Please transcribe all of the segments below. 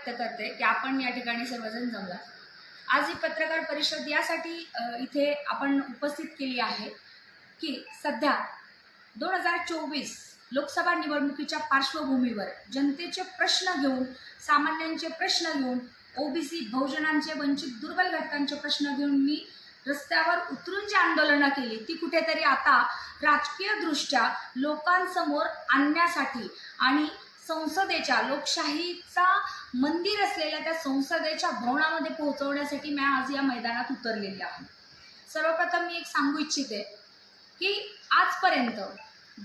व्यक्त करते की आपण या ठिकाणी सर्वजण जमला। आज ही पत्रकार परिषद यासाठी इथे आपण उपस्थित केली आहे की सध्या 2024 लोकसभा निवडणुकीच्या पार्श्वभूमीवर जनतेचे प्रश्न घेऊन, सामान्यांचे प्रश्न घेऊन, ओबीसी बहुजनांचे, वंचित दुर्बल घटकांचे प्रश्न घेऊन मी रस्त्यावर उतरून जी आंदोलनं केली ती कुठेतरी आता राजकीय दृष्ट्या लोकांसमोर आणण्यासाठी आणि संसदेच्या, लोकशाहीचा मंदिर असलेल्या त्या संसदेच्या भवनामध्ये पोहोचवण्यासाठी मी आज या मैदानात उतरलेले आहे। सर्वप्रथम मी एक सांगू इच्छिते की आजपर्यंत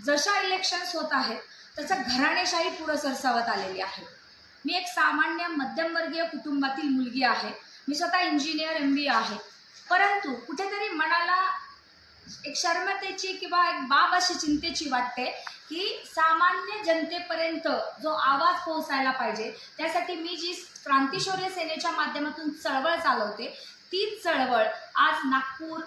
जशा इलेक्शन्स होत आहेत त्याचा घराणेशाही पुढे सरसावत आलेली आहे। मी एक सामान्य मध्यमवर्गीय कुटुंबातील मुलगी आहे। मी स्वतः इंजिनियर MBA आहे, परंतु कुठेतरी मनाला एक शर्मतेची किंवा एक बाब अशी चिंतेची वाटते की सामान्य जनतेपर्यंत जो आवाज पोहोचायला पाहिजे, त्यासाठी मी जी क्रांतीशौर्य सेनेच्या माध्यमातून चळवळ चालवते तीच चळवळ आज नागपूर,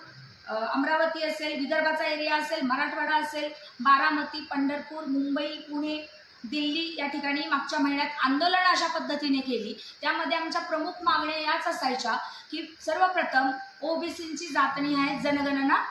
अमरावती असेल, विदर्भाचा एरिया असेल, मराठवाडा असेल, बारामती, पंढरपूर, मुंबई, पुणे, दिल्ली या ठिकाणी मागच्या महिन्यात आंदोलन अशा पद्धतीने केली। त्यामध्ये आमच्या प्रमुख मागण्या याच असायच्या की सर्वप्रथम ओबीसींची जातनिहाय जनगणना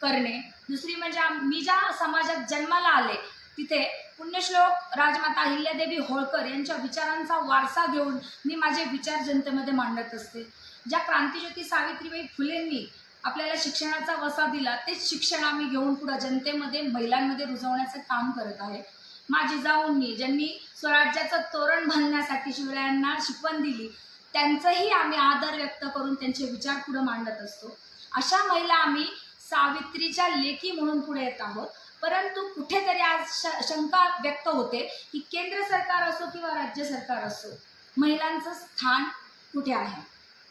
करणे, दुसरी म्हणजे मी ज्या समाजात जन्माला आले तिथे पुण्यश्लोक राजमाता अहिल्यादेवी होळकर यांच्या विचारांचा वारसा घेऊन मी माझे विचार जनतेमध्ये मांडत असते। ज्या क्रांतिज्योती सावित्रीबाई फुलेंनी आपल्याला शिक्षणाचा वसा दिला तेच शिक्षण आम्ही घेऊन पुढे जनतेमध्ये, महिलांमध्ये रुजवण्याचं काम करत आहे। माझी जाऊंनी ज्यांनी स्वराज्याचं तोरण बांधण्यासाठी शिवरायांना शिकवण दिली त्यांचंही आम्ही आदर व्यक्त करून त्यांचे विचार पुढे मांडत असतो। अशा महिला आम्ही सावित्रीच्या लेकी म्हणून पुढे येत आहोत। परंतु कुठेतरी आज शंका व्यक्त होते की केंद्र सरकार असो किंवा राज्य सरकार असो, महिलांचं स्थान कुठे आहे?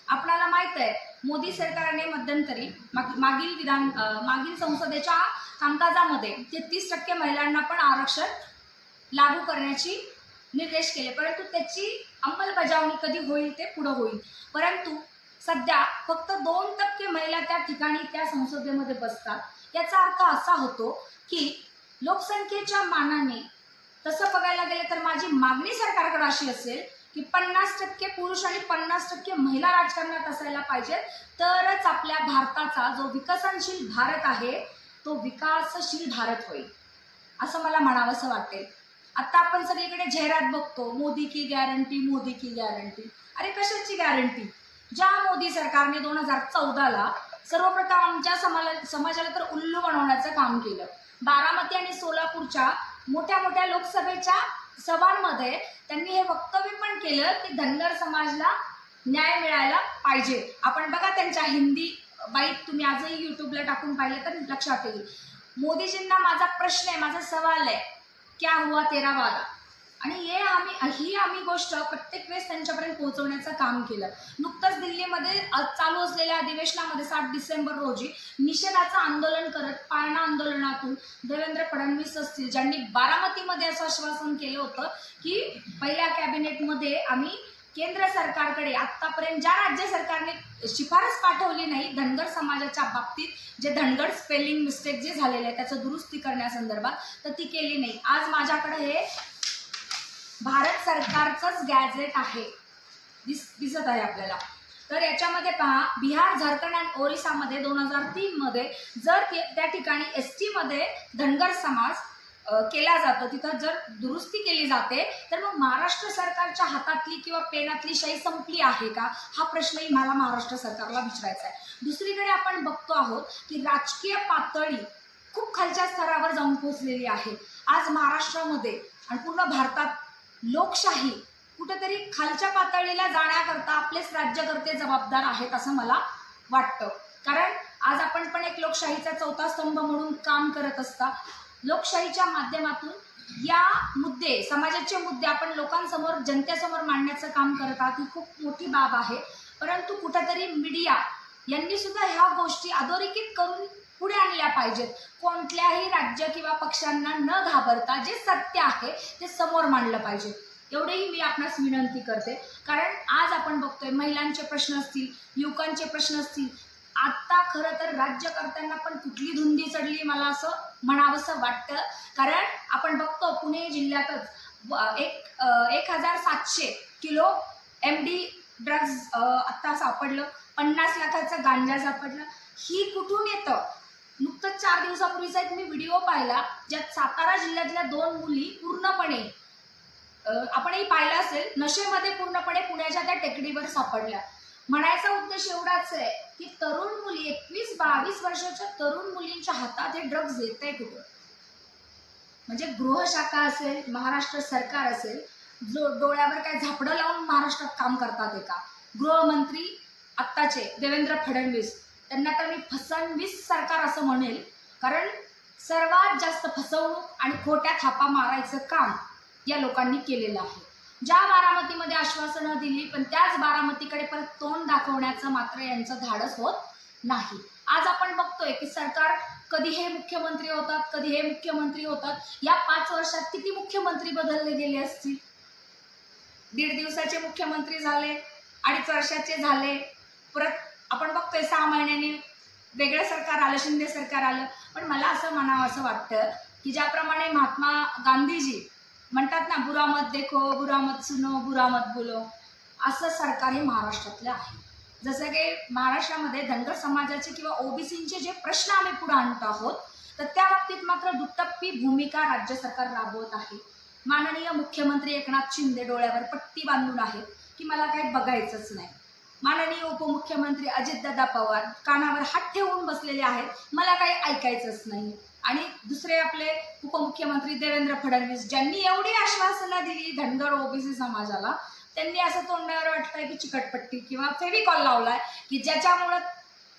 आपल्याला माहित आहे मोदी सरकारने मध्यंतरी मागील संसदेच्या कामकाजामध्ये 33% महिलांना पण आरक्षण लागू करण्याची निर्देश केले, परंतु त्याची अंमलबजावणी कधी होईल ते पुढे होईल। परंतु सध्या फक्त 2% महिला त्या ठिकाणी त्या संसदेमध्ये बसतात। याचा अर्थ असा होतो की लोकसंख्येच्या मानाने तसं बघायला गेलं तर माझी मागणी सरकारकडे अशी असेल की 50% पुरुष आणि 50% महिला राजकारणात असायला पाहिजे, तरच आपल्या भारताचा जो विकसनशील भारत आहे तो विकासशील भारत होईल असं मला म्हणावंसं वाटेल। आता आपण सगळीकडे जाहिरात बघतो, मोदी की गॅरंटी, मोदी की गॅरंटी। अरे कशाची गॅरंटी? ज्या मोदी सरकारने 2014ला सर्वप्रथम आमच्या समाजाला तर उल्लू बनवण्याचं काम केलं। बारामती आणि सोलापूरच्या मोठ्या मोठ्या लोकसभेच्या सभांमध्ये त्यांनी हे वक्तव्य पण केलं की धनगर समाजाला न्याय मिळायला पाहिजे। आपण बघा त्यांच्या हिंदी बाईट तुम्ही आजही यूट्यूबला टाकून पाहिलं तर लक्षात येईल। मोदीजींना माझा प्रश्न आहे, माझा सवाल आहे, क्या हुआ तेरा वादा? आणि ही आम्ही गोष्ट प्रत्येक वेळेस त्यांच्यापर्यंत पोहोचवण्याचं काम केलं। नुकतंच दिल्लीमध्ये चालू असलेल्या अधिवेशनामध्ये 7 डिसेंबर रोजी निषेधाचं आंदोलन करत पाळणा आंदोलनातून देवेंद्र फडणवीस असतील ज्यांनी बारामतीमध्ये असं आश्वासन केलं होतं की पहिल्या कॅबिनेटमध्ये आम्ही केंद्र सरकारकडे आतापर्यंत ज्या राज्य सरकारने शिफारस पाठवली नाही धनगर समाजाच्या बाबतीत, जे धनगर स्पेलिंग मिस्टेक जे झालेले आहे त्याचं दुरुस्ती करण्यासंदर्भात, तर ती केली नाही। आज माझ्याकडे हे भारत सरकारचंच गॅझेट आहे, दिसत आहे आपल्याला। तर याच्यामध्ये पहा, बिहार, झारखंड आणि ओरिसामध्ये 2003 मध्ये जर त्या ठिकाणी ST मध्ये धनगर समाज केला जातो, तिथं जर दुरुस्ती केली जाते तर मग महाराष्ट्र सरकारच्या हातातली किंवा पेनातली शाही संपली आहे का? हा प्रश्नही मला महाराष्ट्र सरकारला विचारायचा आहे। दुसरीकडे आपण बघतो आहोत की राजकीय पातळी खूप खालच्या स्तरावर जाऊन पोहोचलेली आहे। आज महाराष्ट्रामध्ये आणि पूर्ण भारतात लोकशाही कुठेतरी खालच्या पातळीला जाण्याकरता आपलेच राज्यकर्ते जबाबदार आहेत असं मला वाटतं। कारण आज आपण पण एक लोकशाहीचा चौथा स्तंभ म्हणून काम करत असता। लोकशाहीच्या माध्यमातून या मुद्दे, समाजाचे मुद्दे आपण लोकांसमोर, जनतेसमोर मांडण्याचं काम करत आहात, ही खूप मोठी बाब आहे। परंतु कुठेतरी मीडिया यांनी सुद्धा ह्या गोष्टी अधोरेखित करून पुढे आणल्या पाहिजेत। कोणत्याही राज्य किंवा पक्षांना न घाबरता जे सत्य आहे ते समोर मांडलं पाहिजे, एवढेही मी आपणास विनंती करते। कारण आज आपण बघतोय महिलांचे प्रश्न असतील, युवकांचे प्रश्न असतील, आता खरं तर राज्यकर्त्यांना पण कुठली धुंदी चढली मला असं म्हणावंसं वाटतं। कारण आपण बघतो पुणे जिल्ह्यातच 1700 किलो MD ड्रग्ज आत्ता सापडलं, 50 लाखाचं गांजा सापडलं. ही कुठून येतं? नुकतंच 4 दिवसापूर्वीचा एक मी व्हिडिओ पाहिला, ज्यात सातारा जिल्ह्यातल्या 2 मुली पूर्णपणे आपणही पाहिलं असेल, नशेमध्ये पूर्णपणे पुण्याच्या त्या टेकडीवर सापडल्या. म्हणायचा उद्देश एवढाच आहे की तरुण मुली, 21-22 वर्षाच्या तरुण मुलींच्या हातात हे ड्रग्ज येत आहे कुठं? म्हणजे गृहशाखा असेल, महाराष्ट्र सरकार असेल, जो डोळ्यावर काय झापडं लावून महाराष्ट्रात काम करतात आहे का? गृहमंत्री आत्ताचे देवेंद्र फडणवीस, त्यांना तर मी फसवणवीस सरकार असं म्हणेल, कारण सर्वात जास्त फसवणूक आणि खोट्या थापा मारायचं काम या लोकांनी केलेलं आहे. ज्या बारामतीमध्ये आश्वासनं दिली, पण त्याच बारामतीकडे परत तोंड दाखवण्याचं मात्र यांचं धाडस होत नाही. आज आपण बघतोय की सरकार कधी हे मुख्यमंत्री होतात, कधी हे मुख्यमंत्री होतात. या 5 वर्षात किती मुख्यमंत्री बदलले गेले असतील? 1.5 दिवसाचे मुख्यमंत्री झाले, 2.5 वर्षाचे झाले, परत आपण बघतोय 6 महिन्यांनी वेगळं सरकार आलं, शिंदे सरकार आलं. पण मला असं म्हणावं असं वाटतं की ज्याप्रमाणे महात्मा गांधीजी म्हणतात ना, बुरा मत देखो, बुरा मत सुनो, बुरा मत बोलो, असं सरकार हे महाराष्ट्रातलं आहे. जसं की महाराष्ट्रामध्ये धनगर समाजाचे किंवा ओबीसींचे जे प्रश्न आम्ही पुढे आणतो आहोत, तर त्या बाबतीत मात्र दुटप्पी भूमिका राज्य सरकार राबवत आहे. माननीय मुख्यमंत्री एकनाथ शिंदे डोळ्यावर पट्टी बांधून आहेत की मला काही बघायचंच नाही. माननीय उपमुख्यमंत्री अजितदादा पवार कानावर हात ठेवून बसलेले आहेत, मला काही ऐकायचंच नाही. आणि दुसरे आपले उपमुख्यमंत्री देवेंद्र फडणवीस, ज्यांनी एवढी आश्वासनं दिली धनगर ओबीसी समाजाला, त्यांनी असं तोंडावर वाटतंय की चिकटपट्टी किंवा फेविकॉल लावलाय की ज्याच्यामुळं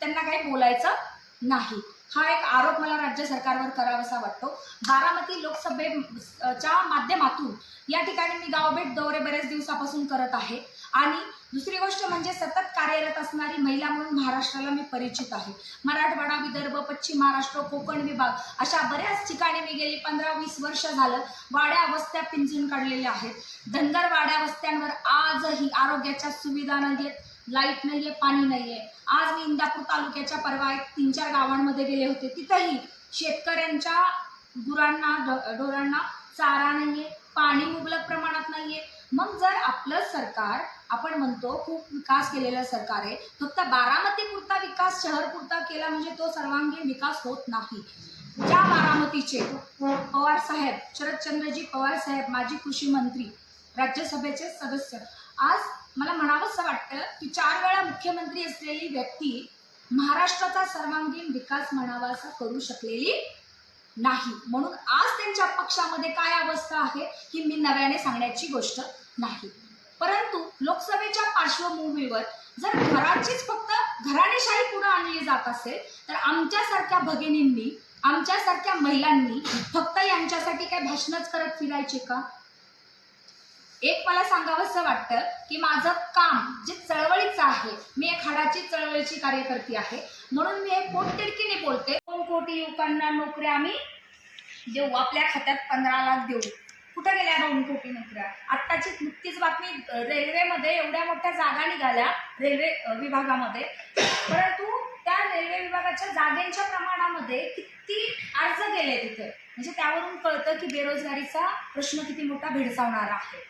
त्यांना काही बोलायचं नाही. हा एक आरोप मला राज्य सरकारवर करावासा वाटतो. बारामती लोकसभेच्या माध्यमातून या ठिकाणी मी गावभेट दौरे बरेच दिवसापासून करत आहे. आणि दुसरी गोष्ट म्हणजे सतत कार्यरत असणारी महिला म्हणून महाराष्ट्राला मी परिचित आहे. मराठवाडा, विदर्भ, पश्चिम महाराष्ट्र, कोकण विभाग अशा बऱ्याच ठिकाणी मी गेली 15-20 वर्ष झालं वाड्या वस्त्या पिंजून काढलेल्या आहेत. धनगर वाड्या वस्त्यांवर आजही आरोग्याच्या सुविधा नाहीयेत, लाईट नाहीये, पाणी नाहीये. आज मी इंदापूर तालुक्याच्या परवा 3-4 गावांमध्ये गेले होते. तिथंही शेतकऱ्यांच्या गुरांना, ढोरांना चारा नाहीये, पाणी मुबलक प्रमाणात नाहीये. मग जर आपलं सरकार, आपण म्हणतो खूप विकास केलेलं सरकार आहे, फक्त बारामतीपुरता विकास, शहरपुरता केला म्हणजे तो सर्वांगीण विकास होत नाही. ज्या बारामतीचे पवार साहेब, शरदचंद्रजी पवार साहेब, माजी कृषी मंत्री, राज्यसभेचे सदस्य, आज मला म्हणावंसं वाटतं की 4 वेळा मुख्यमंत्री असलेली व्यक्ती महाराष्ट्राचा सर्वांगीण विकास म्हणावासा करू शकलेली नाही. म्हणून आज त्यांच्या पक्षामध्ये काय अवस्था आहे ही मी नव्याने सांगण्याची गोष्ट नाही. परंतु लोकसभेच्या पार्श्वभूमीवर जर घराचीच फक्त घराणेशाही पुढे आणली जात असेल, तर आमच्यासारख्या भगिनींनी, आमच्यासारख्या महिलांनी फक्त यांच्यासाठी काय भाषणच करत फिरायचे का? एक मला सांगावंसं वाटतं की माझं काम जे चळवळीचं आहे, मी एक हाडाची चळवळीची कार्यकर्ती आहे, म्हणून मी एक पोटतिडकीने बोलते. 2 कोटी युवकांना नोकऱ्या आम्ही देऊ, आपल्या खात्यात 15 लाख देऊ. कुठं गेल्या 2 कोटी नोकऱ्या? आत्ताची नुकतीच बातमी, रेल्वेमध्ये एवढ्या मोठ्या जागा निघाल्या रेल्वे विभागामध्ये, परंतु त्या रेल्वे विभागाच्या जागांच्या प्रमाणामध्ये किती अर्ज गेले तिथे, म्हणजे त्यावरून कळतं की बेरोजगारीचा प्रश्न किती मोठा भेडसावणारा आहे.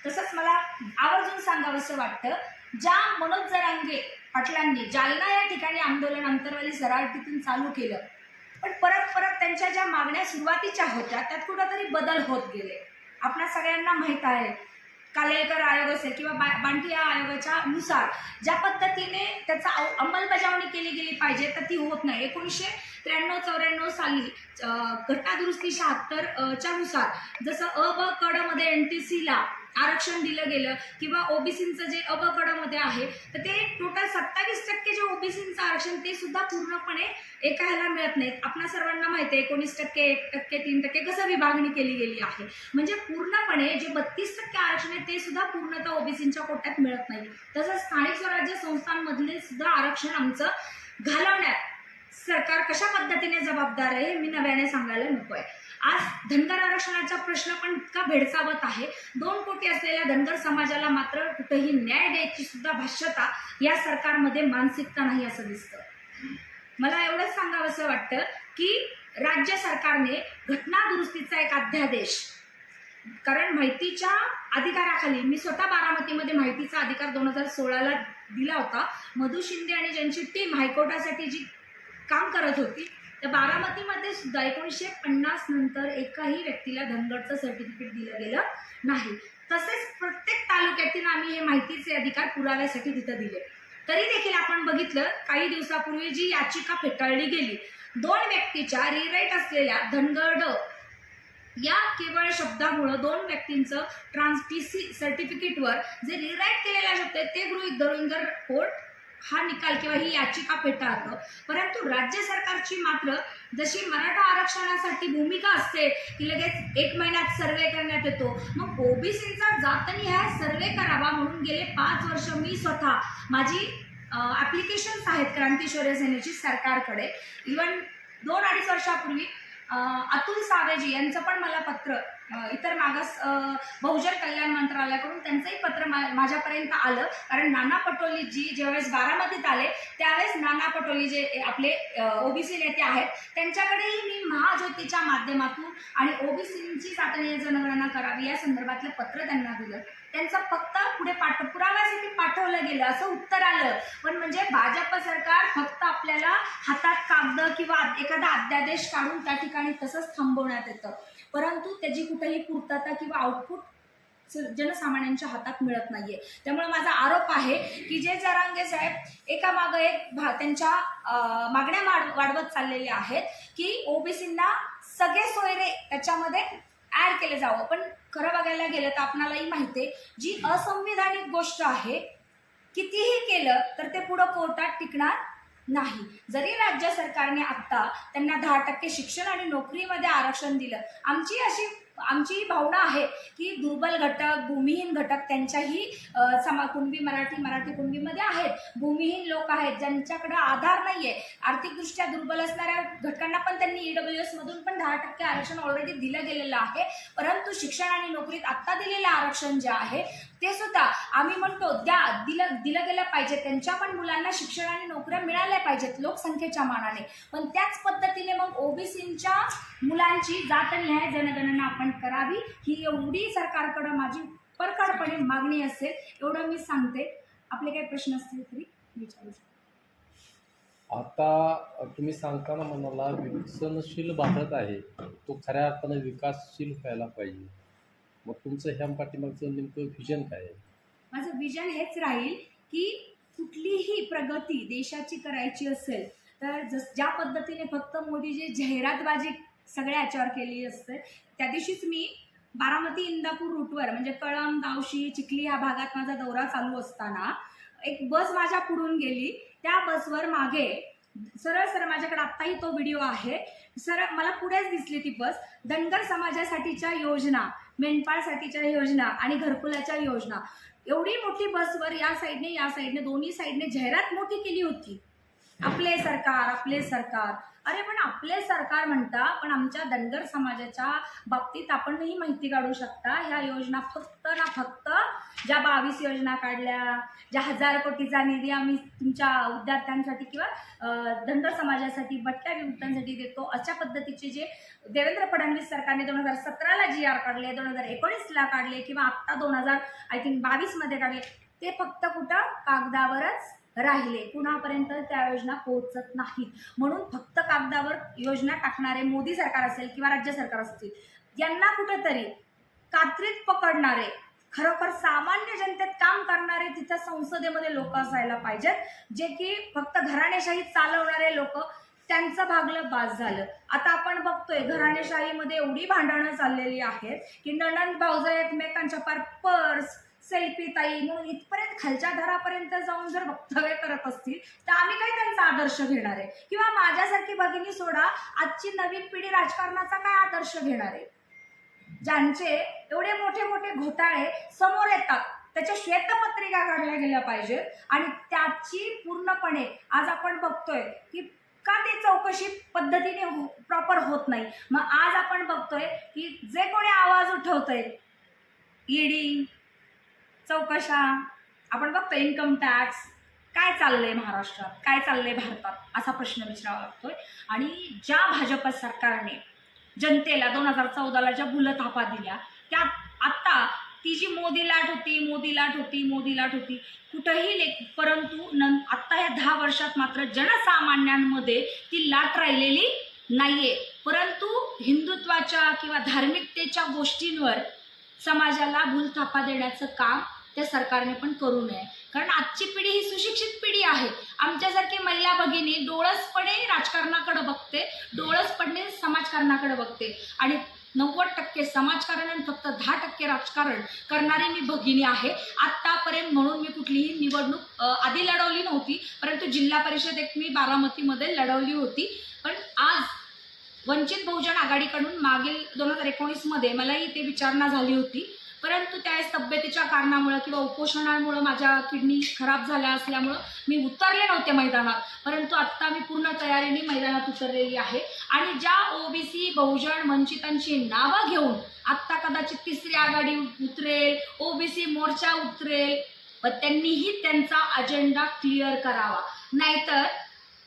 तसंच मला आवर्जून सांगावंसं वाटतं, ज्या मनोज जरांगे पाटलांनी जालना या ठिकाणी आंदोलन अंतरवाली सराटीतून चालू केलं, पण परत त्यांच्या ज्या मागण्या सुरुवातीच्या होत्या त्यात कुठंतरी बदल होत गेले. आपल्या सगळ्यांना माहीत आहे, कालेलकर आयोग असेल किंवा बांटिया आयोगाच्या नुसार ज्या पद्धतीने त्याचा अंमलबजावणी केली गेली पाहिजे तर ती होत नाही. 1993-94 साली घटनादुरुस्ती 76च्या नुसार जसं अ ब कडमध्ये NTCला आरक्षण दिलं गेलं किंवा ओबीसींचं जे अ ब कडमध्ये आहे, तर ते टोटल 27% जे ओबीसींचं आरक्षण ते सुद्धा पूर्णपणे एका ह्याला मिळत नाहीत. आपल्या सर्वांना माहिती आहे 19%, 1%, 3% कसं विभागणी केली गेली आहे. म्हणजे पूर्णपणे जे 32% आरक्षण आहे ते सुद्धा पूर्णतः ओबीसींच्या कोट्यात मिळत नाही. तसंच स्थानिक स्वराज्य संस्थांमधले सुद्धा आरक्षण आमचं घालवण्यात सरकार कशा पद्धतीने जबाबदार आहे हे मी नव्याने सांगायला नको आहे. आज धनगर आरक्षणाचा प्रश्न पण इतका भेडसावत आहे. 2 कोटी असलेल्या धनगर समाजाला मात्र कुठेही न्याय द्यायची सुद्धा भाष्यता या सरकारमध्ये मानसिकता नाही असं दिसतं. मला एवढंच सांगावंसं वाटतं की राज्य सरकारने घटनादुरुस्तीचा एक अध्यादेश कारण माहितीच्या अधिकाराखाली मी स्वतः बारामतीमध्ये माहितीचा अधिकार 2016ला दिला होता. मधु शिंदे आणि ज्यांची टीम हायकोर्टासाठी जी काम करत होती, त्या बारामतीमध्ये सुद्धा 1950 नंतर एकाही व्यक्तीला धनगरचं सर्टिफिकेट दिलं गेलं नाही. तसेच प्रत्येक तालुक्यातील आम्ही हे माहितीचे अधिकार पुराव्यासाठी तिथं दिले. तरी देखील आपण बघितलं काही दिवसापूर्वी जी याचिका फेटाळली गेली, 2 व्यक्तीच्या रिराईट असलेल्या धनगड या केवळ शब्दामुळं 2 व्यक्तींचं TC सर्टिफिकेटवर जे रिराईट केलेल्या शब्द आहेत ते गृहीत धरून जर कोर्ट हा निकाल किंवा ही याचिका फेटाळतं. परंतु राज्य सरकारची मात्र जशी मराठा आरक्षणासाठी भूमिका असते की लगेच 1 महिन्यात सर्वे करण्यात येतो, मग ओबीसीचा जातनिहाय सर्वे करावा म्हणून गेले 5 वर्ष मी स्वतः माझी ॲप्लिकेशन्स आहेत क्रांती शौर्य सेनेची सरकारकडे. इवन 2-2.5 वर्षापूर्वी अतुल सावेजी यांचं पण मला पत्र इतर मागास बहुजन कल्याण मंत्रालयाकडून त्यांचंही पत्र माझ्यापर्यंत आलं. कारण नाना पटोलेजी ज्यावेळेस बारामतीत आले त्यावेळेस नाना पटोले जे आपले ओबीसी नेते आहेत त्यांच्याकडेही मी महाज्योतीच्या माध्यमातून आणि ओबीसींची जातनीय जनगणना करावी या संदर्भातलं पत्र त्यांना दिलं. त्यांचं फक्त पुढे पुराव्यासाठी पाठवलं गेलं असं उत्तर आलं. पण म्हणजे भाजप सरकार फक्त आपल्याला हातात कागद किंवा एखादा अध्यादेश काढून त्या ठिकाणी तसंच थांबवण्यात येतं, परंतु त्याची कुठेही पूर्तता किंवा आउटपुट जनसामान्यांच्या हातात मिळत नाहीये. त्यामुळे माझा आरोप आहे की जे जरांगे साहेब एकामागं एक त्यांच्या मागण्या वाढवत चाललेले आहेत की ओबीसींना सगळे सोयरे त्याच्यामध्ये ऍड केले जावं. पण खरं बघायला गेलं तर आपणालाही माहिती आहे जी असंविधानिक गोष्ट आहे कितीही केलं तर ते पुढं कोर्टात टिकणार नाही. जरी राज्य सरकारने आता त्यांना 10% शिक्षण आणि नोकरीमध्ये आरक्षण दिलं, आमची भावना आहे की दुर्बल घटक भूमिहीन घटक त्यांच्याही कुणबी मराठी कुणबीमध्ये आहेत, भूमिहीन लोक आहेत ज्यांच्याकडे आधार नाहीये, आर्थिकदृष्ट्या दुर्बल असणाऱ्या घटकांना पण त्यांनी EWS मधून पण 10% आरक्षण ऑलरेडी दिलं गेलेलं आहे. परंतु शिक्षण आणि नोकरीत आत्ता दिलेलं आरक्षण जे आहे ते सुद्धा आम्ही म्हणतो दिलं गेलं पाहिजे. त्यांच्या पण मुलांना शिक्षण आणि नोकऱ्या मिळाल्या पाहिजेत लोकसंख्येच्या मानाने. पण त्याच पद्धतीने मग ओबीसींच्या मुलांची जातनिहाय जनगणना आपण करावी ही एवढी सरकारकडे माझी परखडपणे मागणी असेल एवढं मी सांगते. आपले काही प्रश्न असतील तरी विचारू शकता. आता तुम्ही सांगताना म्हणाला विकसनशील भारत आहे, तो खऱ्या अर्थानं विकासशील व्हायला पाहिजे. मग तुमचं ह्या पाठीमागचं नेमकं व्हिजन काय आहे? माझं विजन हेच राहील की कुठलीही प्रगती देशाची करायची असेल तर ज्या पद्धतीने फक्त मोदीजी जाहिरातबाजी सगळ्या याच्यावर केली असते. त्या दिवशीच मी बारामती इंदापूर रूटवर म्हणजे कळंब गावशी चिखली ह्या भागात माझा दौरा चालू असताना एक बस माझ्या पुढून गेली. त्या बसवर मागे सरळ माझ्याकडे आत्ताही तो व्हिडिओ आहे, सरळ मला पुढेच दिसली ती बस. धनगर समाजासाठीच्या योजना, मेंढपाळसाठीच्या योजना आणि घरकुलाच्या योजना, एवढी मोठी बसवर या साईडने दोन्ही साईडने जाहिरात मोठी केली होती. आपले सरकार. अरे पण आपले सरकार म्हणता, पण आमच्या धनगर समाजाच्या बाबतीत आपणही माहिती काढू शकता. ह्या योजना फक्त ज्या 22 योजना काढल्या, ज्या 1000 कोटीचा निधी आम्ही तुमच्या विद्यार्थ्यांसाठी किंवा धनगर समाजासाठी भटक्या विमुक्तांसाठी देतो, अशा पद्धतीचे जे देवेंद्र फडणवीस सरकारने 2017ला GR काढले, 2019ला काढले किंवा आत्ता 2022 मध्ये काढले, ते फक्त कुठं कागदावरच राहिले, कुणापर्यंत त्या योजना पोहोचत नाहीत. म्हणून फक्त कागदावर योजना टाकणारे मोदी सरकार असेल किंवा राज्य सरकार असतील, यांना कुठेतरी कात्रीत पकडणारे, खरोखर सामान्य जनतेत काम करणारे तिथं संसदेमध्ये लोक असायला पाहिजेत, जे की फक्त घराणेशाही चालवणारे लोक, त्यांचं भागलं बास झालं. आता आपण बघतोय घराणेशाहीमध्ये एवढी भांडणं चाललेली आहेत की नणंद भाऊजाई एकमेकांच्या पर्स सेल्फी ताई म्हणून इथपर्यंत खालच्या दरापर्यंत जाऊन जर वक्तव्य करत असतील तर आम्ही काय त्यांचा आदर्श घेणार आहे? किंवा माझ्यासारखी भगिनी सोडा, आजची नवीन पिढी राजकारणाचा काय आदर्श घेणार आहे? ज्यांचे एवढे मोठे घोटाळे समोर येतात त्याच्या श्वेतपत्रिका काढल्या गेल्या पाहिजेत आणि त्याची पूर्णपणे आज आपण बघतोय की का ते चौकशी पद्धतीने प्रॉपर होत नाही. मग आज आपण बघतोय की जे कोणी आवाज उठवतंय, ईडी चौकशा, आपण बघतो इन्कम टॅक्स, काय चाललंय महाराष्ट्रात, काय चाललंय भारतात, असा प्रश्न विचारावा लागतोय. आणि ज्या भाजप सरकारने जनतेला 2014ला ज्या भुलथापा दिल्या त्या आत्ता ती जी मोदी लाट होती कुठंही परंतु आत्ता या 10 वर्षात मात्र जनसामान्यांमध्ये ती लाट राहिलेली नाहीये. परंतु हिंदुत्वाच्या किंवा धार्मिकतेच्या गोष्टींवर समाजाला भूलथापा देण्याचं काम त्या सरकारने पण करू नये. कारण आजची पिढी ही सुशिक्षित पिढी आहे. आमच्यासारखी महिला भगिनी डोळसपणे राजकारणाकडे बघते, डोळसपणे समाजकारणाकडे बघते आणि 90% समाजकारण आणि फक्त 10% राजकारण करणारी मी भगिनी आहे. आत्तापर्यंत म्हणून मी कुठलीही निवडणूक आधी लढवली नव्हती, परंतु जिल्हा परिषद एक मी बारामतीमध्ये लढवली होती. पण आज वंचित बहुजन आघाडीकडून मागील 2019मध्ये मलाही ते विचारणा झाली होती, परंतु त्यावेळेस तब्येतीच्या कारणामुळं किंवा उपोषणामुळं माझ्या किडनी खराब झाल्या असल्यामुळं मी उतरले नव्हते मैदानात. परंतु आत्ता मी पूर्ण तयारीने मैदानात उतरलेली आहे आणि ज्या ओबीसी बहुजन वंचितांची नावं घेऊन आत्ता कदाचित तिसरी आघाडी उतरेल, ओबीसी मोर्चा उतरेल, पण त्यांनीही त्यांचा अजेंडा क्लिअर करावा. नाहीतर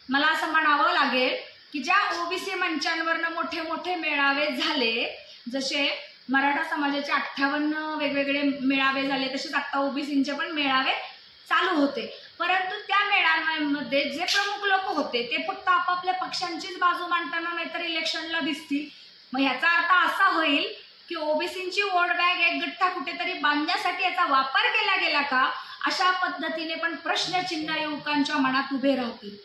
मला असं म्हणावं लागेल की ज्या ओबीसी मंचांवरनं मोठे मोठे मेळावे झाले, जसे मराठा समाजाचे 58 वेगवेगळे मेळावे झाले, तसेच आत्ता ओबीसींचे पण मेळावे चालू होते. परंतु त्या मेळाव्यांमध्ये जे प्रमुख लोक होते ते फक्त आपापल्या पक्षांचीच बाजू मांडताना नाहीतर इलेक्शनला दिसतील. मग ह्याचा अर्थ असा होईल की ओबीसींची वोट बँक एक गठ्ठा कुठेतरी बांधण्यासाठी याचा वापर केला गेला का, अशा पद्धतीने पण प्रश्नचिन्ह युवकांच्या मनात उभे राहतील.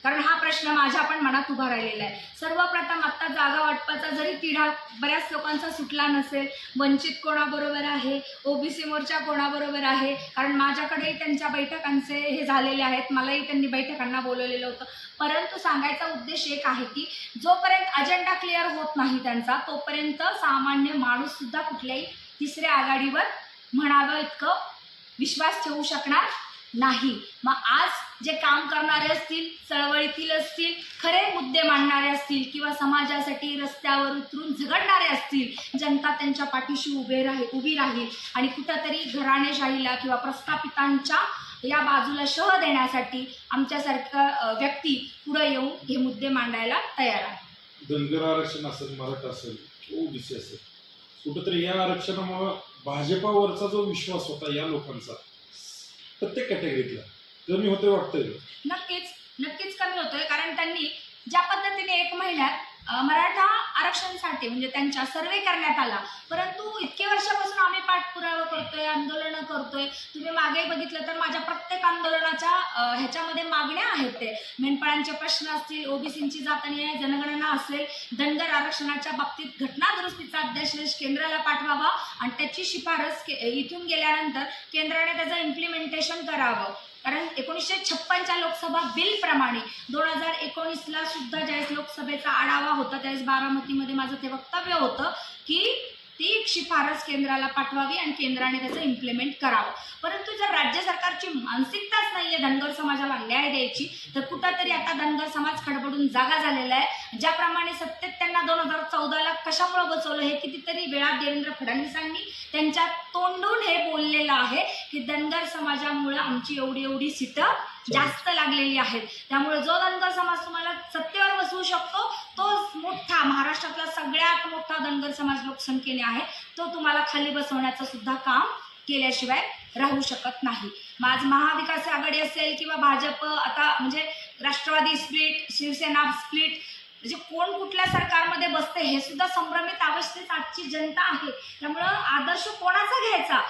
कारण हा प्रश्न माझ्या पण मनात उभा राहिलेला आहे. सर्वप्रथम आत्ता जागा वाटपाचा जरी तिढा बऱ्याच लोकांचा सुटला नसेल, वंचित कोणाबरोबर आहे, ओबीसी मोर्चा कोणाबरोबर आहे, कारण माझ्याकडेही त्यांच्या बैठकांचे हे झालेले आहेत, मलाही त्यांनी बैठकांना बोलवलेलं होतं. परंतु सांगायचा उद्देश एक आहे की जोपर्यंत अजेंडा क्लिअर होत नाही त्यांचा, तोपर्यंत सामान्य माणूस सुद्धा कुठल्याही तिसऱ्या आघाडीवर म्हणावं इतकं विश्वास ठेवू शकणार नाही. मग आज जे काम करणारे असतील, चळवळीतील असतील, खरे मुद्दे मांडणारे असतील किंवा समाजासाठी रस्त्यावर उतरून झगडणारे असतील, जनता त्यांच्या पाठीशी उभी राहील आणि कुठंतरी घराणेशाहीला किंवा प्रस्थापितांच्या या बाजूला शह देण्यासाठी आमच्यासारखं व्यक्ती पुढे येऊन हे मुद्दे मांडायला तयार आहे. धनगर आरक्षण असेल, मराठा असेल, ओबीसी असेल, कुठंतरी या आरक्षणामुळे भाजपावरचा जो विश्वास होता या लोकांचा प्रत्येक कॅटेगरीतला कमी होते वाटतंय. नक्कीच कमी होतोय. कारण त्यांनी ज्या पद्धतीने 1 महिन्यात मराठा आरक्षणासाठी म्हणजे त्यांचा सर्वे करण्यात आला, परंतु इतके वर्षापासून आम्ही पाठपुरावा करतोय, आंदोलनं करतोय. तुम्ही मागे बघितलं तर माझ्या प्रत्येक आंदोलनाच्या ह्याच्यामध्ये मागण्या आहेत. ते मेंढपाळांचे प्रश्न असतील, ओबीसींची जात आणि जनगणना असेल, धनगर आरक्षणाच्या बाबतीत घटना दुरुस्तीचा अध्यादेश केंद्राला पाठवावा आणि त्याची शिफारस इथून गेल्यानंतर केंद्राने त्याचं इम्प्लिमेंटेशन करावं. कारण 1956च्या लोकसभा बिलप्रमाणे 2019ला सुद्धा ज्यावेळेस लोकसभेचा आढावा होता त्यावेळेस बारामतीमध्ये माझं ते वक्तव्य होतं की ती शिफारस केंद्राला पाठवावी आणि केंद्राने त्याचं इम्प्लिमेंट करावं. परंतु जर राज्य सरकारची मानसिकताच नाहीये धनगर समाजाला न्याय द्यायची, तर कुठंतरी आता धनगर समाज खडबडून जागा झालेला आहे. ज्याप्रमाणे सत्तेत त्यांना 2014ला कशामुळे बसवलं हे कितीतरी वेळा देवेंद्र फडणवीसांनी त्यांच्या तोंडून हे बोललेलं आहे की धनगर समाजामुळे आमची एवढी सीटं जास्त लागलेली आहेत. त्यामुळे जो धनगर समाज तुम्हाला सत्तेवर बसवू शकतो तो मोठा महाराष्ट्रातला सगळ्यात मोठा धनगर समाज लोकसंख्येने आहे, तो तुम्हाला खाली बसवण्याचं सुद्धा काम केल्याशिवाय राहू शकत नाही. आज महाविकास आघाडी असेल किंवा भाजप, आता म्हणजे राष्ट्रवादी स्प्लिट, शिवसेना स्प्लिट, म्हणजे कोण कुठल्या सरकारमध्ये बसते हे सुद्धा संभ्रमित अवस्थेत आजची जनता आहे. त्यामुळं आदर्श कोणाचा घ्यायचा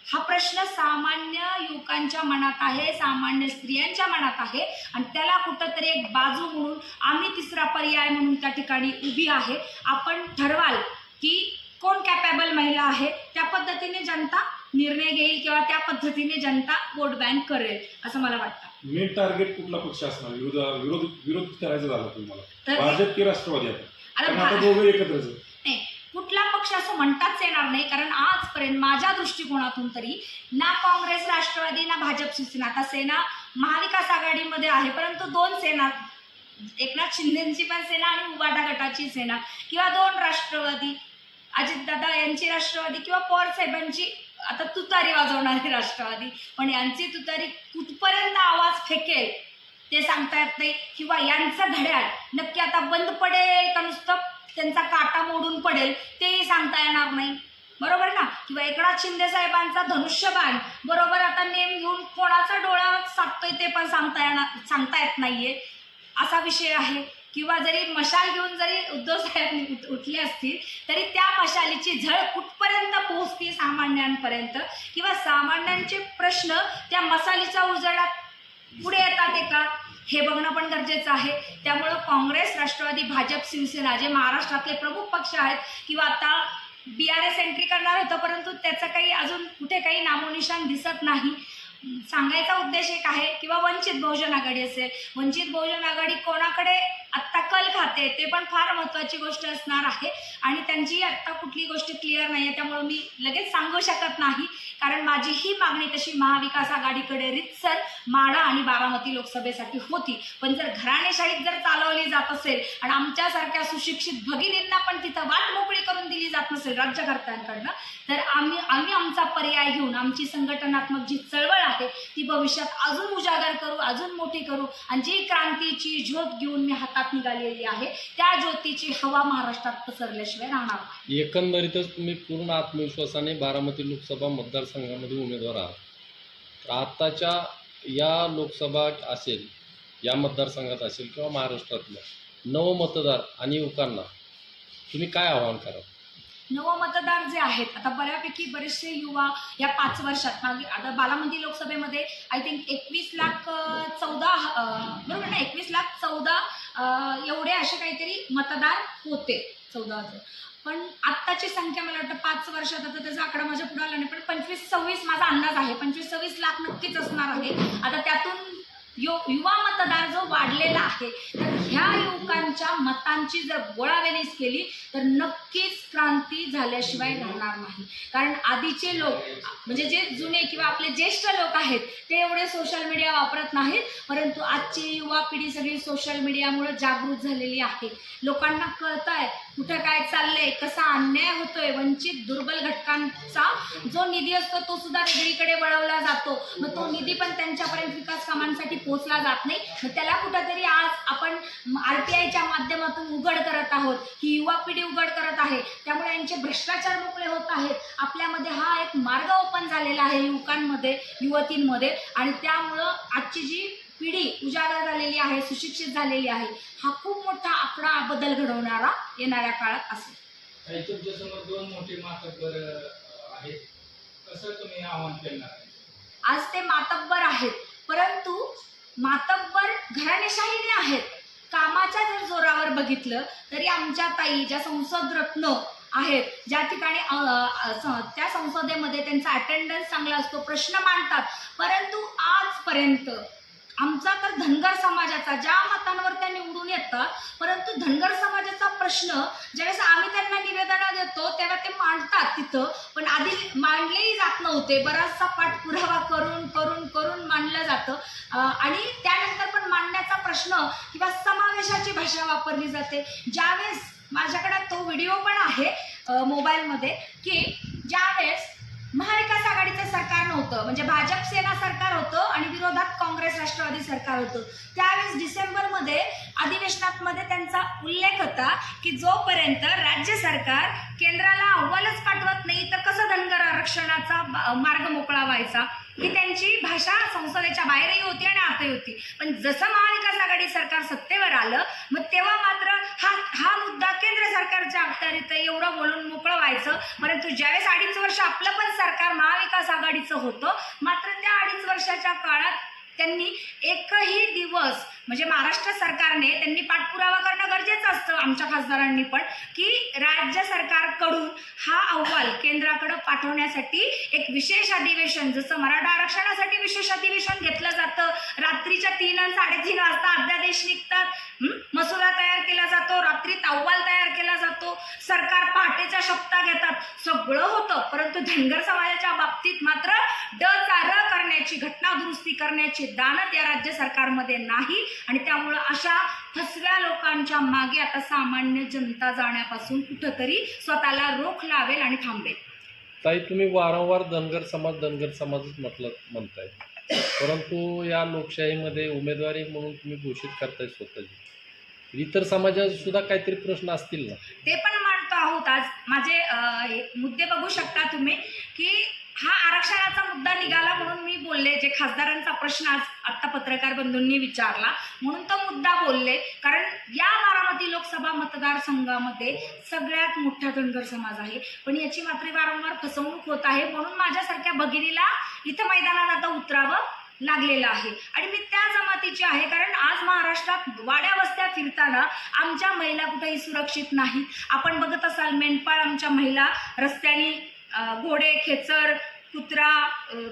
हा प्रश्न सामान्य युवकांच्या मनात आहे, सामान्य स्त्रियांच्या मनात आहे आणि त्याला कुठंतरी एक बाजू म्हणून आम्ही तिसरा पर्याय म्हणून त्या ठिकाणी उभी आहे. आपण ठरवाल की कोण कॅपेबल महिला आहे, त्या पद्धतीने जनता निर्णय घेईल किंवा त्या पद्धतीने जनता वोट बँक करेल असं मला वाटतं. मेन टार्गेट कुठला पक्ष असणार? विरोध करायचा झाला तुम्हाला, भाजप की राष्ट्रवादी? आता दोघे एकत्रच नाही, कुठला पक्ष असं म्हणताच येणार नाही. कारण आजपर्यंत माझ्या दृष्टिकोनातून तरी ना काँग्रेस राष्ट्रवादी ना भाजप शिवसेना, आता सेना महाविकास आघाडीमध्ये आहे परंतु 2 सेना, एकनाथ शिंदेची पण सेना आणि उबाटा गटाची सेना, किंवा 2 राष्ट्रवादी, अजितदादा यांची राष्ट्रवादी किंवा पवार साहेबांची आता तुतारी वाजवणारी राष्ट्रवादी, पण यांची तुतारी कुठपर्यंत आवाज फेकेल ते सांगता येत नाही. किंवा यांचं घड्याळ नक्की आता बंद पडेल का नुसतं त्यांचा काटा मोडून पडेल तेही सांगता येणार नाही. बरोबर ना, किंवा एकनाथ शिंदे साहेबांचा धनुष्यबाण बरोबर आता नेम घेऊन कोणाचा डोळा साधतोय ते पण सांगता येत नाहीये, असा विषय आहे. किंवा जरी मशाल घेऊन जरी उद्धव साहेब उठले असतील तरी त्या मशालीची झळ कुठपर्यंत पोहोचते सामान्यांपर्यंत, किंवा सामान्यांचे प्रश्न त्या मशालीच्या उजेडात पुढे येतात का, हे बघणं पण गरजेचं आहे. त्यामुळं काँग्रेस, राष्ट्रवादी, भाजप, शिवसेना जे महाराष्ट्रातले प्रमुख पक्ष आहेत, किंवा आता BRS एंट्री करणार होतं परंतु त्याचं काही अजून कुठे काही नामोनिशाण दिसत नाही. सांगायचा उद्देश एक आहे, किंवा वंचित बहुजन आघाडी असेल, वंचित बहुजन आघाडी कोणाकडे आत्ता कल खाते ते पण फार महत्त्वाची गोष्ट असणार आहे. आणि त्यांची आत्ता कुठली गोष्ट क्लिअर नाही आहे, त्यामुळं मी लगेच सांगू शकत नाही. कारण माझी ही मागणी तशी महाविकास आघाडीकडे रितसर माढा आणि बारामती लोकसभेसाठी होती. पण जर घराणेशाहीत जर चालवली जात असेल आणि आमच्यासारख्या सुशिक्षित भगिनींना पण तिथं वाट मोकळी करून दिली जात नसेल राज्यकर्त्यांकडनं, तर आम्ही आमचा पर्याय घेऊन आमची संघटनात्मक जी चळवळ आहे ती भविष्यात अजून उजागर करू, अजून मोठी करू. आणि जी क्रांतीची ज्योत घेऊन मी हातात निघालेली आहे त्या ज्योतीची हवा महाराष्ट्रात पसरल्याशिवाय राहणार नाही. एकंदरीतच तुम्ही पूर्ण आत्मविश्वासाने बारामती लोकसभा मतदारसंघामध्ये उमेदवार आहात. तर आत्ताच्या या लोकसभा असेल, या मतदारसंघात असेल किंवा महाराष्ट्रातल्या नवमतदार आणि युवकांना तुम्ही काय आवाहन कराल? नवमतदार जे आहेत, आता बऱ्यापैकी बरेचसे युवा या 5 वर्षात मागे, आता बारामती लोकसभेमध्ये आय थिंक 21,14,000 बरोबर ना, 21,14,000 एवढे असे काहीतरी मतदार होते, 14,000. पण आत्ताची संख्या मला वाटतं 5 वर्षात, आता त्याचा आकडा माझ्या पुढे आला नाही, पण 25-26 माझा अंदाज आहे, 25-26 लाख नक्कीच असणार आहे. आता त्यातून युवा मतदार जो वाढलेला आहे, तर ह्या युवकांच्या मतांची जर गोळाबेरीज केली तर नक्कीच क्रांती झाल्याशिवाय राहणार नाही. कारण आधीचे लोक म्हणजे जे जुने किंवा आपले ज्येष्ठ लोक आहेत ते एवढे सोशल मीडिया वापरत नाहीत, परंतु आजची युवा पिढी सगळी सोशल मीडियामुळे जागृत झालेली आहे. लोकांना कळतंय कुठं काय चाललंय, कसा अन्याय होतोय, वंचित दुर्बल घटकांचा जो निधी असतो तो सुद्धा वेगळीकडे वळवला जातो, मग तो निधी पण त्यांच्यापर्यंत विकास कामांसाठी पोहोचला जात नाही. मग त्याला कुठंतरी आज आपण RTIच्या माध्यमातून उघड करत आहोत, ही युवा पिढी उघड करत आहे. त्यामुळे यांचे भ्रष्टाचार मोकळे होत आहेत. आपल्यामध्ये हा एक मार्ग ओपन झालेला आहे युवकांमध्ये, युवतींमध्ये. आणि त्यामुळं आजची जी पिढी उजागर झालेली आहे, सुशिक्षित झालेली आहे, हा खूप मोठा आकडा बदल घडवणारा येणाऱ्या काळात असेल. तुमच्यासमोर 2 मोठे मातब्बर आहेत, कसं तुम्ही आव्हान करणार? आज ते मातब्बर आहेत, परंतु मातब्बर घराणेशाहीने आहेत. कामाच्या जर जोरावर बघितलं तरी आमच्या ताई ज्या संसद रत्न आहेत, ज्या ठिकाणी त्या संसदेमध्ये त्यांचा अटेंडन्स चांगला असतो, प्रश्न मांडतात, परंतु आजपर्यंत आमचा तर धनगर समाजाचा ज्या मतांवर त्या निवडून येतात, परंतु धनगर समाजाचा प्रश्न ज्यावेळेस आम्ही त्यांना निवेदनं देतो तेव्हा ते मांडतात तिथं, पण आधी मांडलेही जात नव्हते. बराचसा पाठपुरावा करून करून करून मांडलं जातं आणि त्यानंतर पण मांडण्याचा प्रश्न किंवा समावेशाची भाषा वापरली जाते. ज्यावेळेस माझ्याकडे तो व्हिडिओ पण आहे मोबाईलमध्ये, की ज्यावेळेस महाविकास आघाडीचं सरकार नव्हतं, म्हणजे भाजप सेना सरकार होतं आणि विरोधात काँग्रेस राष्ट्रवादी सरकार होतं, त्यावेळेस डिसेंबरमध्ये अधिवेशनामध्ये त्यांचा उल्लेख होता की जोपर्यंत राज्य सरकार केंद्राला अहवालच पाठवत नाही तर कसं धनगर आरक्षणाचा मार्ग मोकळा व्हायचा, ही त्यांची भाषा संसदेच्या बाहेरही होती आणि आतही होती. पण जसं महाविकास आघाडी सरकार सत्तेवर आलं, मग तेव्हा मात्र हा मुद्दा केंद्र सरकारच्या अखत्यारीत एवढं बोलून मोकळं व्हायचं. परंतु ज्यावेळेस 2.5 वर्ष आपलं पण सरकार महाविकास आघाडीचं होतं, मात्र त्या 2.5 वर्षाच्या काळात त्यांनी एकही दिवस म्हणजे महाराष्ट्र सरकारने त्यांनी पाठपुरावा करणं गरजेचं असतं, आमच्या खासदारांनी पण, की राज्य सरकारकडून हा अहवाल केंद्राकडे पाठवण्यासाठी एक विशेष अधिवेशन, जसं मराठा आरक्षणासाठी विशेष अधिवेशन घेतलं जातं, रात्रीच्या 3 आणि 3:30 वाजता अध्यादेश निघतात, मसुदा तयार केला जातो, रात्रीत अहवाल तयार केला जातो, सरकार पहाटेच्या शपथा घेतात, सगळं होतं. परंतु धनगर समाजाच्या बाबतीत मात्र ड करण्याची, घटना दुरुस्ती करण्याची दानत या राज्य सरकारमध्ये नाही. आणि त्यामुळं अशा फसव्या लोकांच्या मागे आता सामान्य जनता जाण्यापासून कुठंतरी स्वतःला रोख लावेल आणि थांबेल. ताई, तुम्ही वारंवार धनगर समाजच म्हणताय, परंतु या लोकशाहीमध्ये उमेदवारी म्हणून तुम्ही घोषित करताय स्वतःची, इतर समाजात सुद्धा काहीतरी प्रश्न असतील ना, ते पण सांगतो आहोत आज माझे मुद्दे बघू शकता तुम्ही की हा आरक्षणाचा मुद्दा निघाला म्हणून मी बोलले, जे खासदारांचा प्रश्न आज आत्ता पत्रकार बंधूंनी विचारला म्हणून तो मुद्दा बोलले, कारण या बारामती लोकसभा मतदारसंघामध्ये सगळ्यात मोठा धनगर समाज आहे, पण याची मात्र वारंवार फसवणूक होत आहे, म्हणून माझ्यासारख्या भगिनीला इथं मैदानात आता उतरावं लागलेलं आहे आणि मी त्या जमातीची आहे, कारण आज महाराष्ट्रात वाड्या वस्त्या फिरताना आमच्या महिला कुठेही सुरक्षित नाहीत. आपण बघत असाल मेंढपाळ आमच्या महिला रस्त्याने घोडे, खेचर, कुत्रा,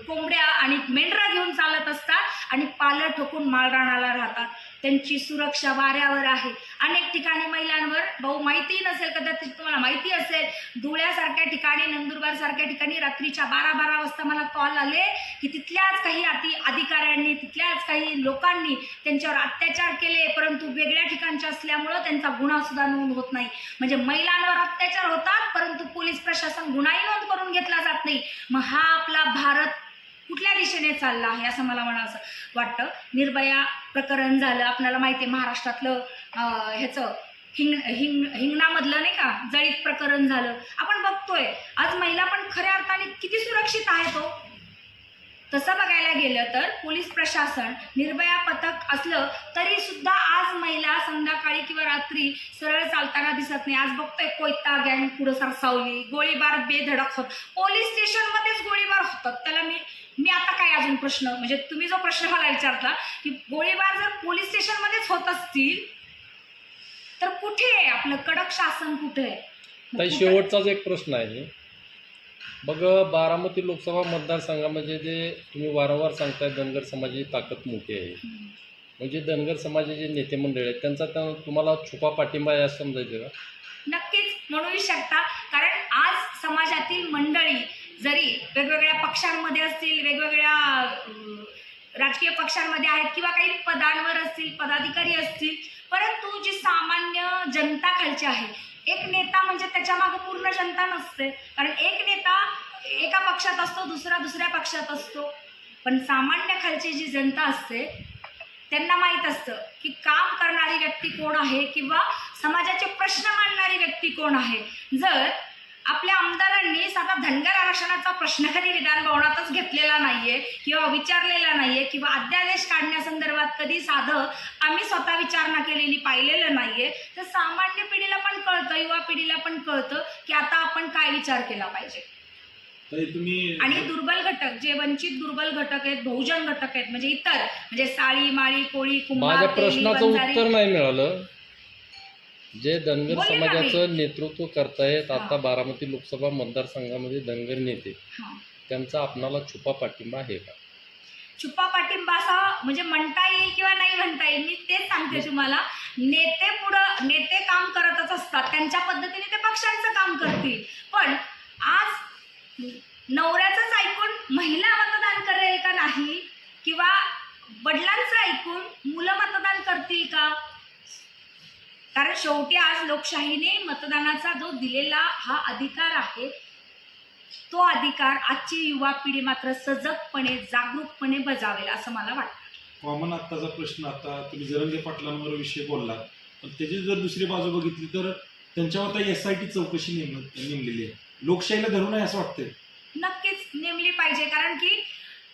कोंबड्या आणि मेंढरा घेऊन चालत असतात आणि पालं ठोकून माळरानाला राहतात. त्यांची सुरक्षा वाऱ्यावर आहे. अनेक ठिकाणी महिलांवर, भाऊ माहिती नसेल कदाचित तुम्हाला माहिती असेल, धुळ्यासारख्या ठिकाणी, नंदुरबार ठिकाणी रात्रीच्या 12-12 वाजता मला कॉल आले की तिथल्याच काही अधिकाऱ्यांनी, तिथल्याच काही लोकांनी त्यांच्यावर अत्याचार केले, परंतु वेगळ्या ठिकाणच्या असल्यामुळं त्यांचा गुन्हा सुद्धा नोंद होत नाही. म्हणजे महिलांवर अत्याचार होतात परंतु पोलीस प्रशासन गुन्हाही नोंद करून घेतला जात नाही. मग हा आपला भारत कुठल्या दिशेने चालला आहे असं मला म्हणावं वाटतं. निर्भया प्रकरण झालं, आपल्याला माहिती आहे महाराष्ट्रातलं ह्याचं हिंगणामधलं नाही का जळीत प्रकरण झालं. आपण बघतोय आज महिला पण खऱ्या अर्थाने किती सुरक्षित आहे तो. तसं बघायला गेलं तर पोलीस प्रशासन, निर्भया पथक असलं तरी सुद्धा आज महिला संध्याकाळी किंवा रात्री सरळ चालताना दिसत नाही. आज बघतोय कोयता गँग पुढं सरसावली, गोळीबार बेधडक होत, पोलीस स्टेशनमध्येच गोळीबार होतात. त्याला मी आता काय अजून प्रश्न, म्हणजे तुम्ही जो प्रश्न मला विचारला की गोळीबार जर पोलीस स्टेशनमध्येच होत असतील तर कुठे आहे आपलं कडक शासन, कुठे आहे? शेवटचाच एक प्रश्न आहे. बघ, बारामती लोकसभा मतदारसंघामध्ये जे तुम्ही वारंवार सांगताय धनगर समाजाची ताकद मोठी आहे, म्हणजे धनगर समाजाचे नेते मंडळ आहेत त्यांचा तुम्हाला छुपा पाठिंबा आहे असं समजायचं का? नक्कीच म्हणू शकता, कारण आज समाजातील मंडळी जरी वेगवेगळ्या पक्षांमध्ये असतील, वेगवेगळ्या राजकीय पक्षांमध्ये आहेत किंवा काही पदांवर असतील, पदाधिकारी असतील, परंतु जी सामान्य जनता खालची आहे, एक नेता म्हणजे त्याच्या मागे पूर्ण जनता नसते, कारण एक नेता एका पक्षात असतो, दुसरा दुसऱ्या पक्षात असतो, पण सामान्य खालची जी जनता असते त्यांना माहीत असतं की काम करणारी व्यक्ती कोण आहे किंवा समाजाचे प्रश्न मांडणारी व्यक्ती कोण आहे. जर आपल्या आमदारांनी साधा धनगर आरक्षणाचा प्रश्न कधी विधान भवनातच घेतलेला नाहीये किंवा विचारलेला नाहीये किंवा अध्यादेश काढण्यासंदर्भात कधी साधं आम्ही स्वतः विचारणा केलेली पाहिलेलं नाहीये, तर सामान्य पिढीला पण कळतं, युवा पिढीला पण कळतं की आता आपण काय विचार केला पाहिजे. आणि दुर्बल घटक, जे वंचित दुर्बल घटक आहेत, बहुजन घटक आहेत, म्हणजे इतर, म्हणजे साळी, माळी, कोळी, कुंभार, माझ्या प्रश्नाचं उत्तर नाही मिळालं. जे धनगर समाजाचं नेतृत्व करतायत आता बारामती लोकसभा मतदारसंघामध्ये धनगर नेते, त्यांचा आपणाला छुपा पाठिंबा आहे का? छुपा पाठिंबा असा म्हणजे म्हणता येईल किंवा नाही म्हणता येईल, मी तेच सांगते तुम्हाला. नेते काम करतच असतात, त्यांच्या पद्धतीने ते पक्षांचं काम करतील, पण आज नवऱ्याचंच ऐकून महिला मतदान करेल का नाही किंवा वडिलांचं ऐकून मुलं मतदान करतील का? कारण शेवटी आज लोकशाहीने मतदानाचा जो दिलेला हा अधिकार आहे, तो अधिकार आजची युवा पिढी मात्र सजगपणे, जागरूकपणे बजावेल असं मला वाटतं. कॉमन आत्ताचा प्रश्न, आता तुम्ही जरंगे पाटलांवर विषय बोलला, पण त्याची जर दुसरी बाजू बघितली तर त्यांच्यावर आता SIT चौकशी नेमलेली आहे. लोकशाहीला धरून आहे असं वाटतंय? नक्कीच नेमली पाहिजे, कारण की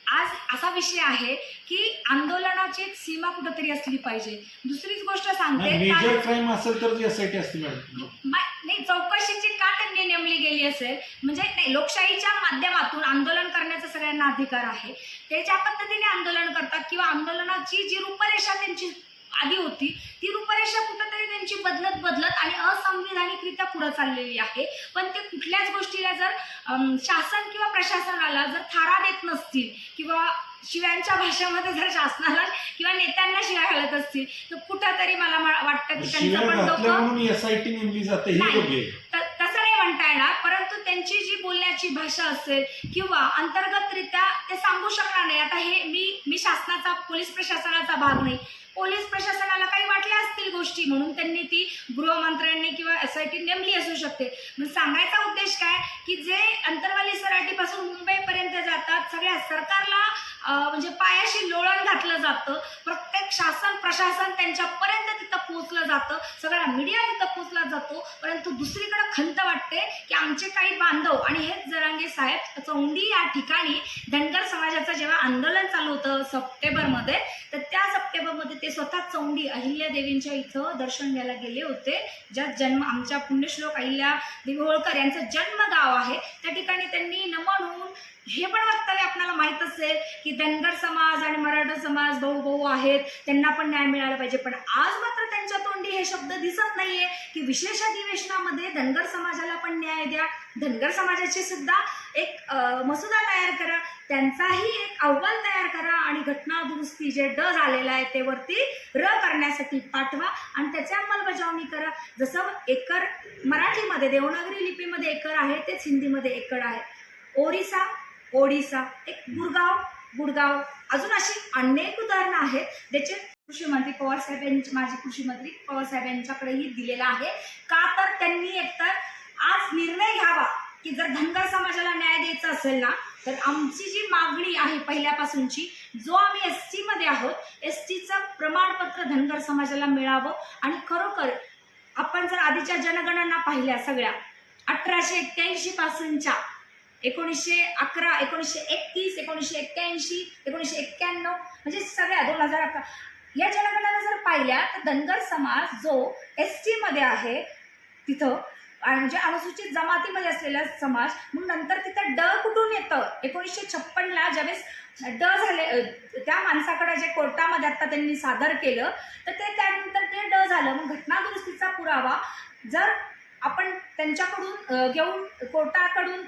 आज असा विषय आहे की आंदोलनाची एक सीमा कुठेतरी असली पाहिजे. दुसरीच गोष्ट सांगते, मेजर क्राईम असेल तर SIT असते मॅडम. नाही, चौकशीची का त्यांनी नेमली गेली असेल, म्हणजे नाही, लोकशाहीच्या माध्यमातून आंदोलन करण्याचा सगळ्यांना अधिकार आहे, ते ज्या पद्धतीने आंदोलन करतात किंवा आंदोलनाची जी रूपरेषा त्यांची आधी होती ती रूपरेषा कुठेतरी त्यांची बदलत आणि असंविधानिकरित्या पुढे चाललेली आहे. पण ते कुठल्याच गोष्टीला जर शासन किंवा प्रशासनाला जर थारा देत नसतील किंवा शिव्यांच्या भाषेमध्ये जर शासनाला किंवा नेत्यांना शिव्या घालत असतील तर कुठेतरी मला वाटतं की त्यांचं पण डोकं SIT नेमली जाते तसं नाही म्हणता येणार, परंतु त्यांची जी बोलण्याची भाषा असेल किंवा अंतर्गतरित्या ते सांगू शकणार नाही. आता हे मी शासनाचा, पोलीस प्रशासनाचा भाग नाही, पोलीस प्रशासनाला काही वाटल्या असतील गोष्टी म्हणून त्यांनी ती गृहमंत्र्यांनी किंवा SIT नेमली असू शकते. मग सांगायचा उद्देश काय की जे अंतरवाली सराटीपासून मुंबईपर्यंत जातात, सगळ्या सरकारला म्हणजे पायाशी लोळण घातलं जातं, प्रत्येक शासन प्रशासन त्यांच्यापर्यंत तिथं पोहोचलं जातं, सगळा मीडिया तिथं पोहोचला जातो, परंतु दुसरीकडे खंत वाटते की आमचे काही बांधव आणि हेच जरांगे साहेब चौंडी या ठिकाणी धनगर समाजाचं जेव्हा आंदोलन चालू होतं सप्टेंबरमध्ये, तर त्या सप्टेंबरमध्ये ते स्वतः चौंडी अहिल्यादेवींच्या इथं दर्शन घ्यायला गेले होते, ज्या जन्म आमच्या पुण्यश्लोक अहिल्यादेवी होळकर यांचं जन्मगाव आहे. त्या ठिकाणी त्यांनी नमन होऊन हे पण वक्तव्य आपल्याला माहीत असेल की धनगर समाज आणि मराठा समाज भाऊ भाऊ आहेत, त्यांना पण न्याय मिळाला पाहिजे. पण आज मात्र त्यांच्या तोंडी हे शब्द दिसत नाहीये की विशेष अधिवेशनामध्ये धनगर समाजाला पण न्याय द्या, धनगर समाजाची सुद्धा एक मसुदा तयार करा, त्यांचाही एक अहवाल तयार करा आणि घटना दुरुस्ती जे ड झालेलं आहे ते वरती र करण्यासाठी पाठवा आणि त्याची अंमलबजावणी करा. जसं एकर मराठीमध्ये देवनागरी लिपीमध्ये एकर आहे तेच हिंदीमध्ये एकड आहे. ओडिसा, एक गुडगाव, अजून अशी अनेक उदाहरणं आहेत ज्याचे कृषी मंत्री पवार साहेब यांचे, माजी कृषी मंत्री पवार साहेब यांच्याकडेही दिलेला आहे. का तर त्यांनी एकतर आज निर्णय घ्यावा की जर धनगर समाजाला न्याय द्यायचा असेल ना, तर आमची जी मागणी आहे पहिल्यापासूनची, जो आम्ही ST मध्ये आहोत, STचं प्रमाणपत्र धनगर समाजाला मिळावं. आणि खरोखर आपण जर आधीच्या जनगणना पाहिल्या सगळ्या 1881 पासूनच्या 1911, 1931, 1981, 1991 म्हणजे सगळ्या 2011 या जनगणना जर पाहिल्या तर धनगर समाज जो ST मध्ये आहे तिथं म्हणजे अनुसूचित जमातीमध्ये असलेला समाज, मग नंतर तिथं ड कुठून येतं? 1956ला ज्यावेळेस ड झाले त्या माणसाकडे जे कोर्टामध्ये आता त्यांनी सादर केलं तर ते त्यानंतर ते ड झालं. मग घटना दुरुस्तीचा पुरावा जर आपण त्यांच्याकडून घेऊन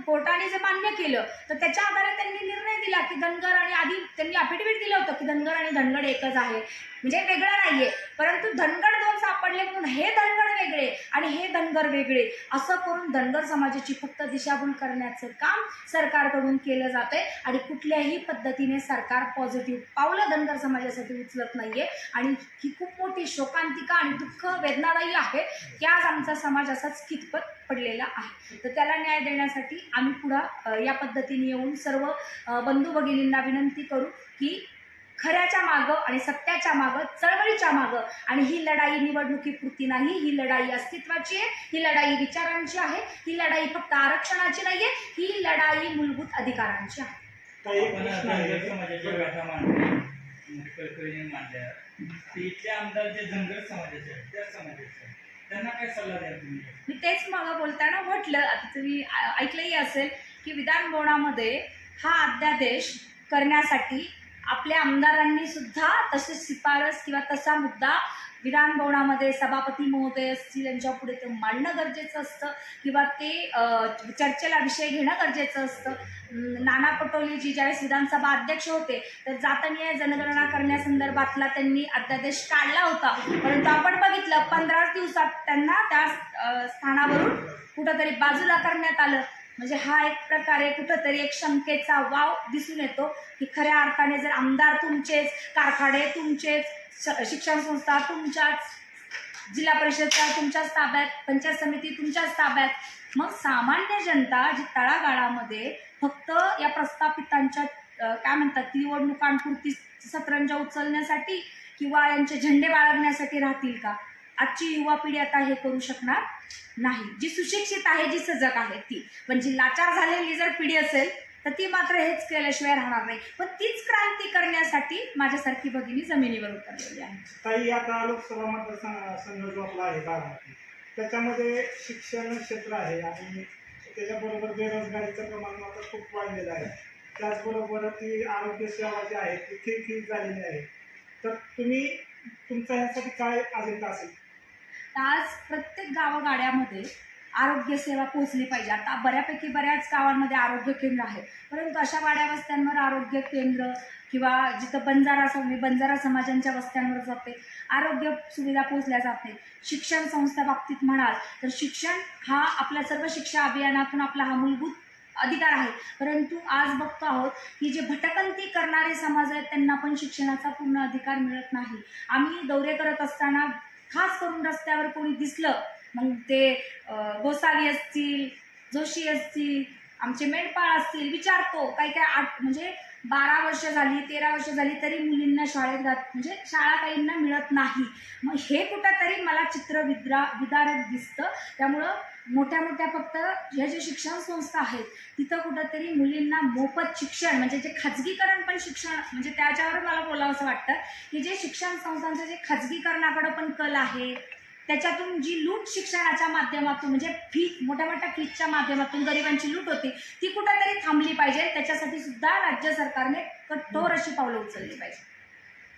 कोर्टाने जे मान्य केलं तर त्याच्या आधारे त्यांनी निर्णय दिला की धनगर आणि आधी त्यांनी अफिडेव्हिट दिलं होतं की धनगर आणि धनगड एकच आहे, म्हणजे वेगळं नाहीये. परंतु धनगड दोन सापडले म्हणून हे धनगड वेगळे आणि हे धनगर वेगळे असं करून धनगर समाजाची फक्त दिशाभूल करण्याचं काम सरकारकडून केलं जातंय आणि कुठल्याही पद्धतीने सरकार पॉझिटिव्ह पावलं धनगर समाजासाठी उचलत नाहीये. आणि ही खूप मोठी शोकांतिका आणि दुःख वेदनादायी आहे की आज आमचा समाज असाच खितपत पडलेला आहे. तर त्याला न्याय देण्यासाठी आम्ही पुढं या पद्धतीने येऊन सर्व बंधू भगिनींना विनंती करू की खऱ्याच्या मागं आणि सत्याच्या मागं, चळवळीच्या मागं, आणि ही लढाई निवडणुकीपुरती नाही, ही लढाई अस्तित्वाची आहे, ही लढाई विचारांची आहे, ही लढाई फक्त आरक्षणाची नाही आहे, ही लढाई मूलभूत अधिकारांची आहे. धनगर समाजाच्या व्यथा मांडल्या, कळकळीने मांडल्या, इथले आमदार जे धनगर समाजाचे आहेत त्या समाजाचे आहेत, त्यांना काय सल्ला द्याल तुम्ही? मी तेच मग बोलताना म्हटलं, आता तुम्ही ऐकलंही असेल की विधान भवनामध्ये हा अध्यादेश करण्यासाठी आपल्या आमदारांनी सुद्धा तसेच शिफारस किंवा तसा मुद्दा विधान भवनामध्ये सभापती महोदय असतील यांच्या पुढे ते मांडणं गरजेचं असतं किंवा ते चर्चेला विषय घेणं गरजेचं असतं. नाना पटोलेजी ज्यावेळेस विधानसभा अध्यक्ष होते तर जातनीय जनगणना करण्यासंदर्भातला त्यांनी अध्यादेश काढला होता, परंतु आपण बघितलं 15 दिवसात त्यांना त्या स्थानावरून कुठंतरी बाजूला करण्यात आलं. म्हणजे हा एक प्रकारे कुठंतरी एक शंकेचा वाव दिसून येतो की खऱ्या अर्थाने जर आमदार तुमचेच, कारखाने तुमचेच, शिक्षण संस्था तुमच्याच, जिल्हा परिषदच्या तुमच्याच ताब्यात, पंचायत समिती तुमच्याच ताब्यात, मग सामान्य जनता जी तळागाळामध्ये फक्त या प्रस्थापितांच्या काय म्हणतात निवडणुकांपुरती सतरंजा उचलण्यासाठी किंवा यांचे झेंडे बाळगण्यासाठी राहतील का? आजची युवा पिढी आता हे करू शकणार नाही. जी सुशिक्षित आहे, जी सजग आहे ती, पण जी लाचार झालेली जर पिढी असेल तर ती मात्र हेच केल्याशिवाय राहणार नाही. पण तीच क्रांती करण्यासाठी माझ्यासारखी भगिनी जमिनीवर उतरलेली आहे. काही आता लोकसभा मतदारसंघ जो आपला आहे बारामती, त्याच्यामध्ये शिक्षण क्षेत्र आहे आणि त्याच्याबरोबर बेरोजगारीचं प्रमाण मात्र खूप वाढलेलं आहे. त्याचबरोबर ती आरोग्य सेवा जी आहे ती खिळखिळीत झालेली आहे. तर तुम्ही तुमचा ह्यासाठी काय अजेंडा असेल? आज प्रत्येक गावगाड्यामध्ये आरोग्य सेवा पोहोचली पाहिजे. आता बऱ्याच गावांमध्ये आरोग्य केंद्र आहे, परंतु अशा वाड्या वस्त्यांवर आरोग्य केंद्र किंवा जिथं बंजारा समाजांच्या वस्त्यांवर जाते आरोग्य सुविधा पोहोचल्या जात नाही. शिक्षण संस्था बाबतीत म्हणाल तर शिक्षण हा आपल्या सर्व शिक्षा अभियानातून आपला हा मूलभूत अधिकार आहे, परंतु आज बघतो आहोत की जे भटकंती करणारे समाज आहेत त्यांना पण शिक्षणाचा पूर्ण अधिकार मिळत नाही. आम्ही दौरे करत असताना खास करून रस्त्यावर कोणी दिसलं, मग ते गोसावी असतील, जोशी असतील, आमचे मेंढपाळ असतील, विचारतो काय म्हणजे 12 वर्ष झाली, 13 वर्ष झाली तरी मुलींना शाळेत म्हणजे शाळा काहींना मिळत नाही. मग हे कुठंतरी मला चित्र विदारक दिसतं. त्यामुळं मोठ्या मोठ्या फक्त ह्या जे शिक्षण संस्था आहेत तिथं कुठंतरी मुलींना मोफत शिक्षण म्हणजे जे खाजगीकरण पण शिक्षण म्हणजे त्याच्यावर मला बोलावं असं वाटतं की जे शिक्षण संस्थांचं जे खाजगीकरणाकडं पण कल आहे, त्याच्यातून जी लूट शिक्षणाच्या माध्यमातून म्हणजे मोठ्या मोठ्या फीजच्या माध्यमातून गरिबांची लूट होते ती कुठंतरी थांबली पाहिजे. त्याच्यासाठी सुद्धा राज्य सरकारने कठोर अशी पावलं उचलली पाहिजे.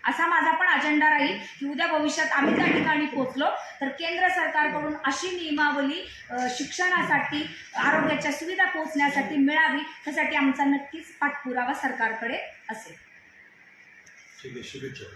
असा माझा पण अजेंडा राहील की उद्या भविष्यात आम्ही त्या ठिकाणी पोहोचलो तर केंद्र सरकारकडून अशी नियमावली शिक्षणासाठी आरोग्याच्या सुविधा पोहोचण्यासाठी मिळावी त्यासाठी आमचा नक्कीच पाठपुरावा सरकारकडे असेल. ठीक आहे, शुभेच्छा.